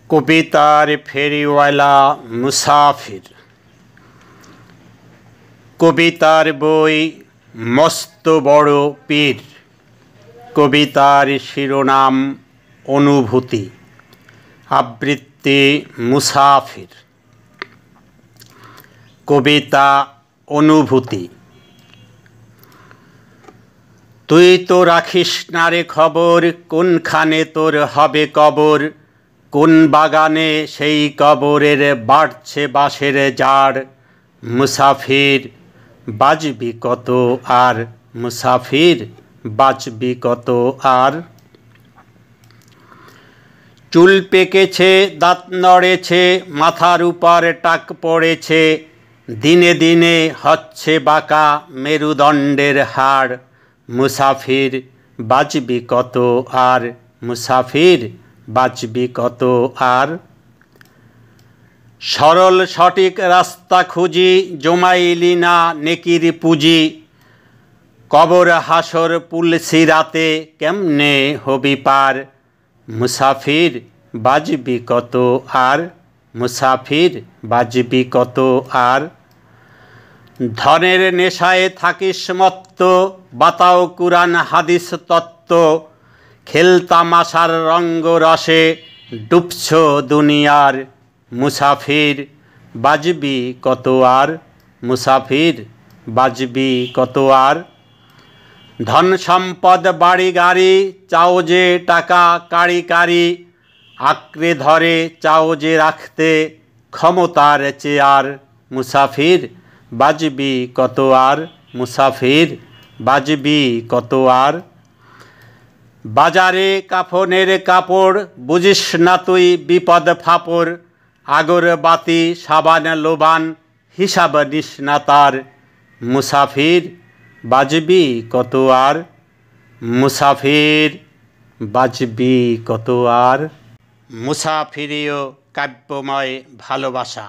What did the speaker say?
কবিতার ফেরিওয়ালা মুসাফির। কবিতার বই মস্ত বড় পীর। কবিতার শিরোনাম অনুভূতি। আবৃত্তি মুসাফির। কবিতা অনুভূতি। তুই তো রাখিস না রে খবর, কোনখানে তোর হবে কবর, কোন বাগানে সেই কবরের বাড়ছে বাঁশের জাড়। মুসাফির বাজবি কত আর, মুসাফির বাজবি কত আর। চুল পেকেছে, দাঁত নড়েছে, মাথার উপর টাক পড়েছে, দিনে দিনে হচ্ছে বাঁকা মেরুদণ্ডের হাড়। মুসাফির বাজবি কত আর, মুসাফির বাজবি কত আর। সরল সঠিক রাস্তা খুঁজি, জমাইলি না নেকির পুঁজি, কবর হাসর পুলসিরাতে কেমনে হবি পার। মুসাফির বাজবি কত আর, মুসাফির বাজবি কত আর। ধনের নেশায় থাকিস মত্ত, বাতাও কুরআন হাদিস তত্ত্ব, খেলতামাশার রঙ্গ রসে ডুবছ দুনিয়ার। মুসাফির বাজবি কত আর, মুসাফির বাজবি কত আর। ধন সম্পদ বাড়ি গাড়ি, চাও যে টাকা কাড়ি কাড়ি, আঁকড়ে ধরে চাও যে রাখতে ক্ষমতার চেয়ার। মুসাফির বাজবি কত আর, মুসাফির বাজবি কত আর। বাজারে কাফনের কাপড়, বুঝিস না তুই বিপদ ফাপড়, আগরবাতি সাবান লোবান হিসাব নিস না তার। মুসাফির বাজবি কত আর, মুসাফির বাজবি কত আর। মুসাফিরিও কাব্যময় ভালোবাসা।